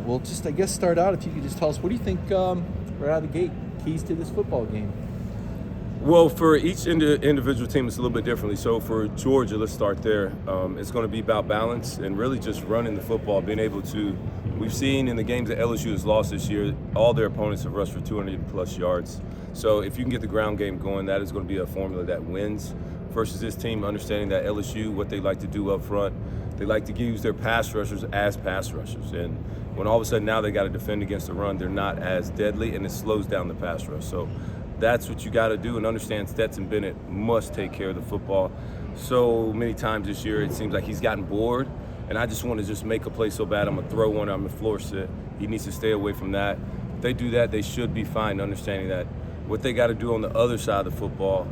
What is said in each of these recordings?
right. Well, just I guess start out if you could just tell us what do you think right out of the gate keys to this football game? Well, for each individual team, it's a little bit differently. So for Georgia, let's start there. It's going to be about balance and really just running the football, being able to. We've seen in the games that LSU has lost this year, all their opponents have rushed for 200-plus yards. So if you can get the ground game going, that is going to be a formula that wins. Versus this team, understanding that LSU, what they like to do up front, they like to use their pass rushers as pass rushers. And when all of a sudden now they got to defend against the run, they're not as deadly, and it slows down the pass rush. So that's what you got to do, and understand Stetson Bennett must take care of the football. So many times this year it seems like he's gotten bored, and I just want to just make a play so bad I'm going to throw one, I'm going to floor sit. He needs to stay away from that. If they do that, they should be fine, understanding that what they got to do on the other side of the football,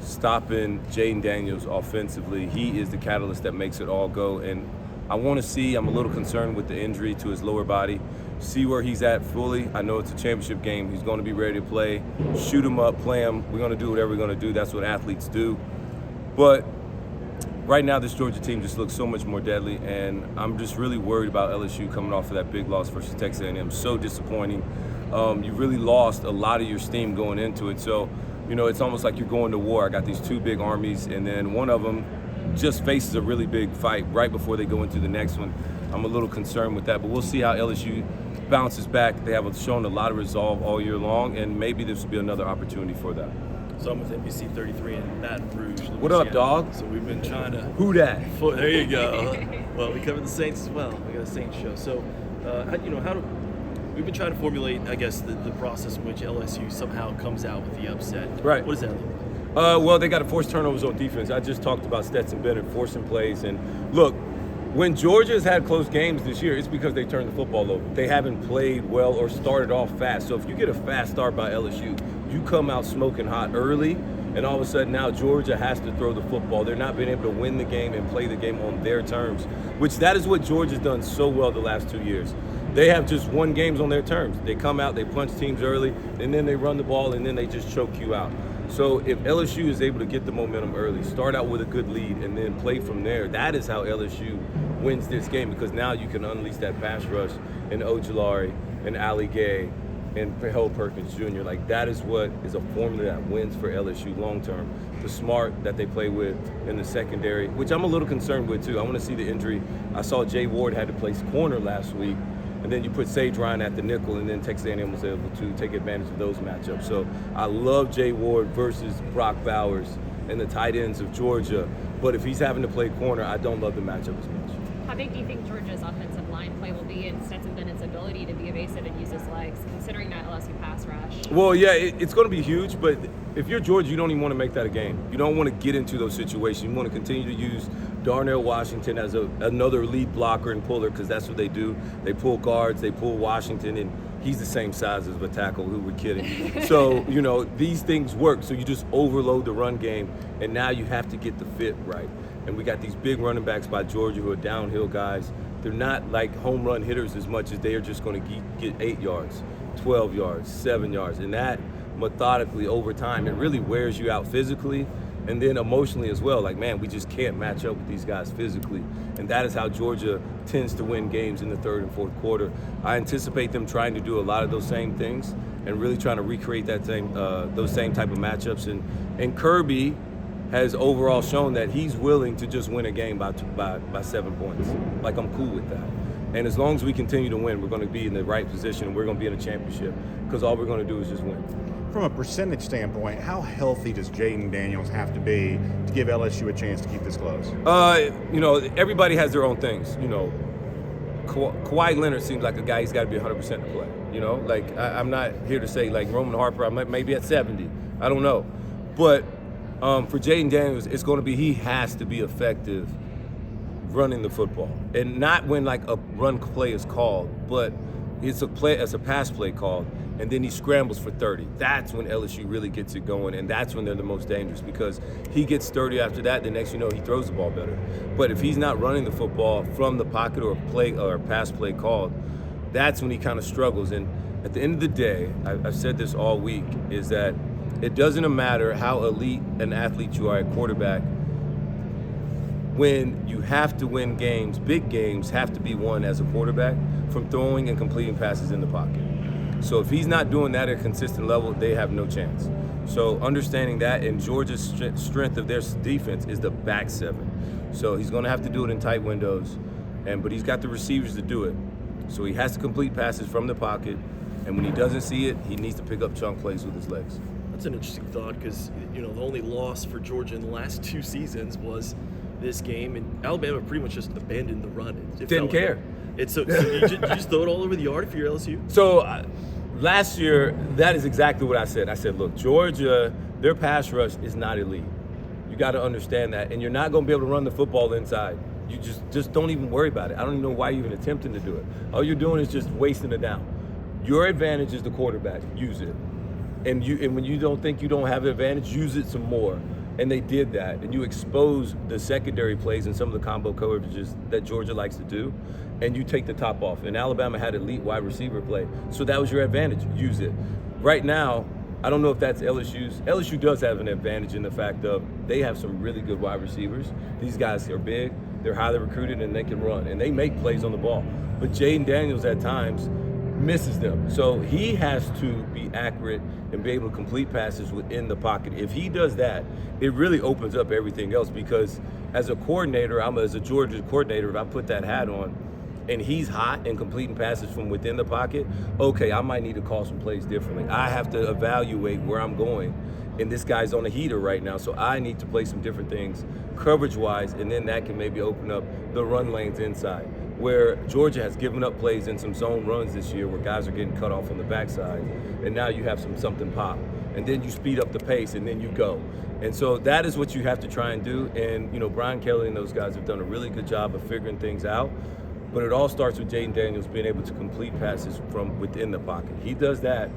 stopping Jayden Daniels offensively, he is the catalyst that makes it all go. And I want to see, I'm a little concerned with the injury to his lower body, see where he's at fully. I know it's a championship game. He's going to be ready to play. Shoot him up, play him. We're going to do whatever we're going to do. That's what athletes do. But right now, this Georgia team just looks so much more deadly, and I'm just really worried about LSU coming off of that big loss versus Texas A&M. So disappointing. You really lost a lot of your steam going into it. So, you know, it's almost like you're going to war. I got these two big armies, and then one of them just faces a really big fight right before they go into the next one. I'm a little concerned with that, but we'll see how LSU bounces back. They have shown a lot of resolve all year long, and maybe this will be another opportunity for that. So I'm with NBC 33 in Baton Rouge, Louisiana. What up, dog? So we've been trying to... Who that? There you go. Well, we cover the Saints as well. We got a Saints show. So, we've been trying to formulate, I guess, the process in which LSU somehow comes out with the upset. Right. What does that look like? Well, they got to force turnovers on defense. I just talked about Stetson Bennett forcing plays. And look, when Georgia's had close games this year, it's because they turned the football over. They haven't played well or started off fast. So if you get a fast start by LSU, you come out smoking hot early, and all of a sudden now Georgia has to throw the football. They're not being able to win the game and play the game on their terms, which that is what Georgia's done so well the last 2 years. They have just won games on their terms. They come out, they punch teams early, and then they run the ball, and then they just choke you out. So if LSU is able to get the momentum early, start out with a good lead, and then play from there, that is how LSU wins this game, because now you can unleash that pass rush in Ojulari and Ali Gay and Hell Perkins Jr. Like, that is what is a formula that wins for LSU long term. The smart that they play with in the secondary, which I'm a little concerned with too. I want to see the injury. I saw Jay Ward had to play corner last week, and then you put Sage Ryan at the nickel, and then Texas A&M was able to take advantage of those matchups. So I love Jay Ward versus Brock Bowers and the tight ends of Georgia. But if he's having to play corner, I don't love the matchup as much. How big do you think Georgia's offensive line play will be in Stetson Bennett's ability to be evasive and use his legs, considering that LSU pass rush? Well, yeah, it's going to be huge, but if you're Georgia, you don't even want to make that a game. You don't want to get into those situations. You want to continue to use Darnell Washington as another lead blocker and puller, because that's what they do. They pull guards, they pull Washington, and he's the same size as a tackle. Who we're kidding? So, you know, these things work. So you just overload the run game, and now you have to get the fit right. And we got these big running backs by Georgia who are downhill guys. They're not like home run hitters as much as they are just going to get 8 yards, 12 yards, 7 yards. And that methodically over time, it really wears you out physically and then emotionally as well. Like, man, we just can't match up with these guys physically. And that is how Georgia tends to win games in the third and fourth quarter. I anticipate them trying to do a lot of those same things and really trying to recreate that those same type of matchups. And Kirby has overall shown that he's willing to just win a game by 7 points. Like, I'm cool with that. And as long as we continue to win, we're going to be in the right position, and we're going to be in a championship, because all we're going to do is just win. From a percentage standpoint, how healthy does Jayden Daniels have to be to give LSU a chance to keep this close? You know, everybody has their own things. You know, Kawhi Leonard seems like a guy, he's got to be 100% to play. You know, like, I'm not here to say, like, Roman Harper, I might maybe at 70. I don't know. But for Jayden Daniels, it's going to be, he has to be effective running the football. And not when, like, a run play is called, but it's a pass play called, and then he scrambles for 30. That's when LSU really gets it going, and that's when they're the most dangerous, because he gets 30 after that, the next you know, he throws the ball better. But if he's not running the football from the pocket or a pass play called, that's when he kind of struggles. And at the end of the day, I've said this all week, is that it doesn't matter how elite an athlete you are at quarterback. when you have to win games, big games have to be won as a quarterback from throwing and completing passes in the pocket. So if he's not doing that at a consistent level, they have no chance. So understanding that, and Georgia's strength of their defense is the back seven. So he's going to have to do it in tight windows, but he's got the receivers to do it. So he has to complete passes from the pocket, and when he doesn't see it, he needs to pick up chunk plays with his legs. That's an interesting thought because, the only loss for Georgia in the last 2 seasons was this game, and Alabama pretty much just abandoned the run. It Didn't care. So you just throw it all over the yard if you're LSU? So last year, that is exactly what I said. I said, look, Georgia, their pass rush is not elite. You got to understand that, and you're not going to be able to run the football inside. You just don't even worry about it. I don't even know why you're even attempting to do it. All you're doing is just wasting it down. Your advantage is the quarterback. Use it. And when you don't think you don't have an advantage, use it some more. And they did that. And you expose the secondary plays and some of the combo coverages that Georgia likes to do, and you take the top off. And Alabama had elite wide receiver play. So that was your advantage. Use it. Right now, I don't know if that's LSU's. LSU does have an advantage in the fact of they have some really good wide receivers. These guys are big, they're highly recruited, and they can run. And they make plays on the ball. But Jalen Daniels at times misses them. So he has to be accurate and be able to complete passes within the pocket. If he does that, it really opens up everything else, because as a coordinator, as a Georgia coordinator, if I put that hat on and he's hot and completing passes from within the pocket, okay, I might need to call some plays differently. I have to evaluate where I'm going, and this guy's on a heater right now, so I need to play some different things coverage-wise, and then that can maybe open up the run lanes inside, where Georgia has given up plays in some zone runs this year where guys are getting cut off on the backside, and now you have something pop, and then you speed up the pace, and then you go. And so that is what you have to try and do, and Brian Kelly and those guys have done a really good job of figuring things out, but it all starts with Jalen Daniels being able to complete passes from within the pocket. He does that,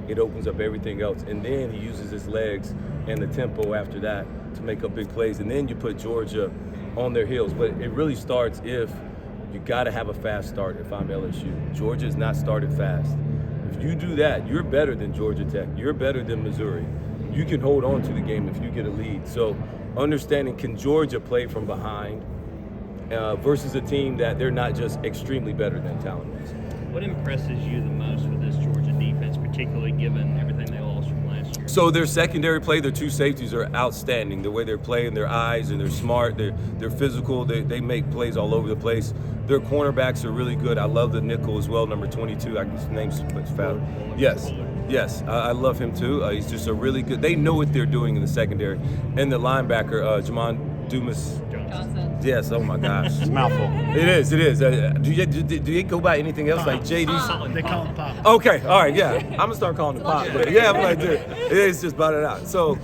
it opens up everything else, and then he uses his legs and the tempo after that to make up big plays, and then you put Georgia on their heels. But it really starts if you got to have a fast start. If I'm LSU, Georgia is not started fast. If you do that, you're better than Georgia Tech. You're better than Missouri. You can hold on to the game if you get a lead. So understanding, can Georgia play from behind versus a team that they're not just extremely better than talent-wise. What impresses you the most with this Georgia defense, particularly given everything they lost from last year? So their secondary play, their two safeties are outstanding. The way they're playing, their eyes, and they're smart, they're physical, they make plays all over the place. Their cornerbacks are really good. I love the nickel as well, number 22. His name's foul. Yes, I love him too. He's just a really good. They know what they're doing in the secondary. And the linebacker, Jamon Dumas-Johnson. Yes, oh my gosh. It's a mouthful. It is. Do you go by anything else like JD? They call him Pop. Okay, all right, yeah. I'm gonna start calling him Pop. But yeah, I'm like, dude, it's just about it out. So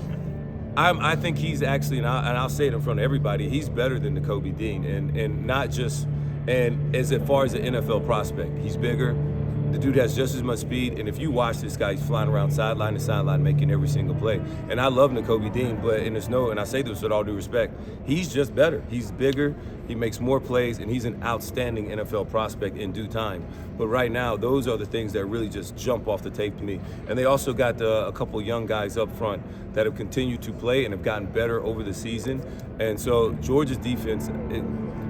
I think he's actually, and I'll say it in front of everybody, he's better than Nakobe Dean, and not just, and as far as the NFL prospect, he's bigger. The dude has just as much speed, and if you watch this guy, he's flying around sideline to sideline, making every single play. And I love Nakobe Dean, but and I say this with all due respect, he's just better. He's bigger, he makes more plays, and he's an outstanding NFL prospect in due time. But right now, those are the things that really just jump off the tape to me. And they also got a couple young guys up front that have continued to play and have gotten better over the season. And so Georgia's defense,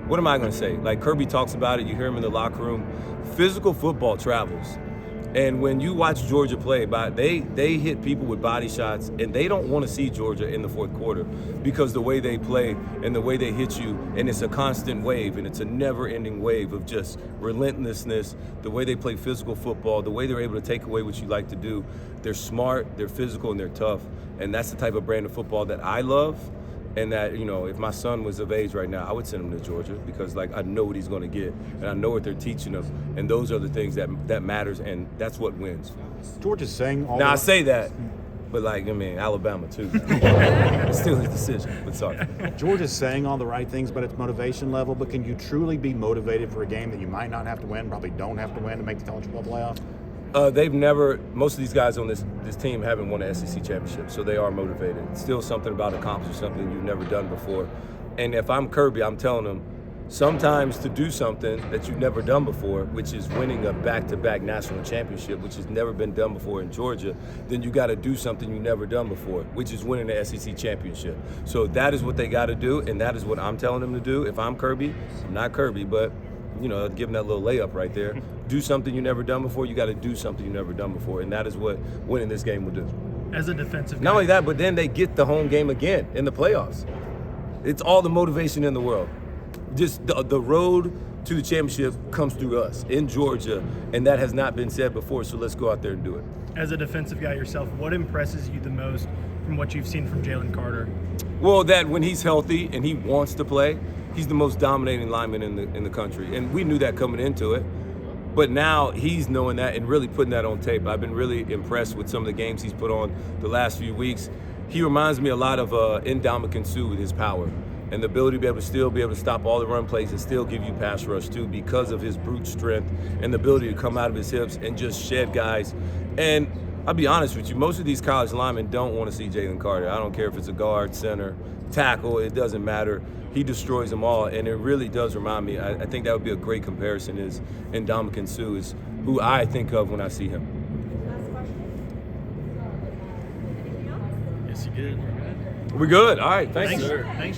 what am I going to say? Like Kirby talks about it, you hear him in the locker room. Physical football travels. And when you watch Georgia play, they hit people with body shots, and they don't want to see Georgia in the fourth quarter because the way they play and the way they hit you, and it's a constant wave, and it's a never-ending wave of just relentlessness, the way they play physical football, the way they're able to take away what you like to do. They're smart, they're physical, and they're tough. And that's the type of brand of football that I love. And that, if my son was of age right now, I would send him to Georgia because, I know what he's going to get, and I know what they're teaching him, and those are the things that matters, and that's what wins. Georgia's saying all now, the I say that, but, Alabama, too. It's still his decision, but sorry. Georgia's saying all the right things about its motivation level, but can you truly be motivated for a game that you might not have to win, probably don't have to win to make the college football playoff? Most of these guys on this team haven't won an SEC championship, so they are motivated. It's still something about accomplishing something you've never done before. And if I'm Kirby, I'm telling them, sometimes to do something that you've never done before, which is winning a back-to-back national championship, which has never been done before in Georgia, then you got to do something you've never done before, which is winning the SEC championship. So that is what they got to do, and that is what I'm telling them to do. If I'm Kirby, I'm not Kirby, but give them that little layup right there. Do something you've never done before. You got to do something you've never done before, and that is what winning this game will do. As a defensive guy. Not only that, but then they get the home game again in the playoffs. It's all the motivation in the world. Just the road to the championship comes through us in Georgia, and that has not been said before, so let's go out there and do it. As a defensive guy yourself, what impresses you the most from what you've seen from Jalen Carter? Well, that when he's healthy and he wants to play, he's the most dominating lineman in the country, and we knew that coming into it. But now he's knowing that and really putting that on tape. I've been really impressed with some of the games he's put on the last few weeks. He reminds me a lot of Ndamukong Suh with his power and the ability to be able to stop all the run plays and still give you pass rush too, because of his brute strength and the ability to come out of his hips and just shed guys. And I'll be honest with you, most of these college linemen don't want to see Jalen Carter. I don't care if it's a guard, center, tackle, it doesn't matter. He destroys them all, and it really does remind me. I think that would be a great comparison. Is Ndamukong Suh is who I think of when I see him. Yes, you did. We're good. All right. Thanks, Thanks, sir. sir. Thanks.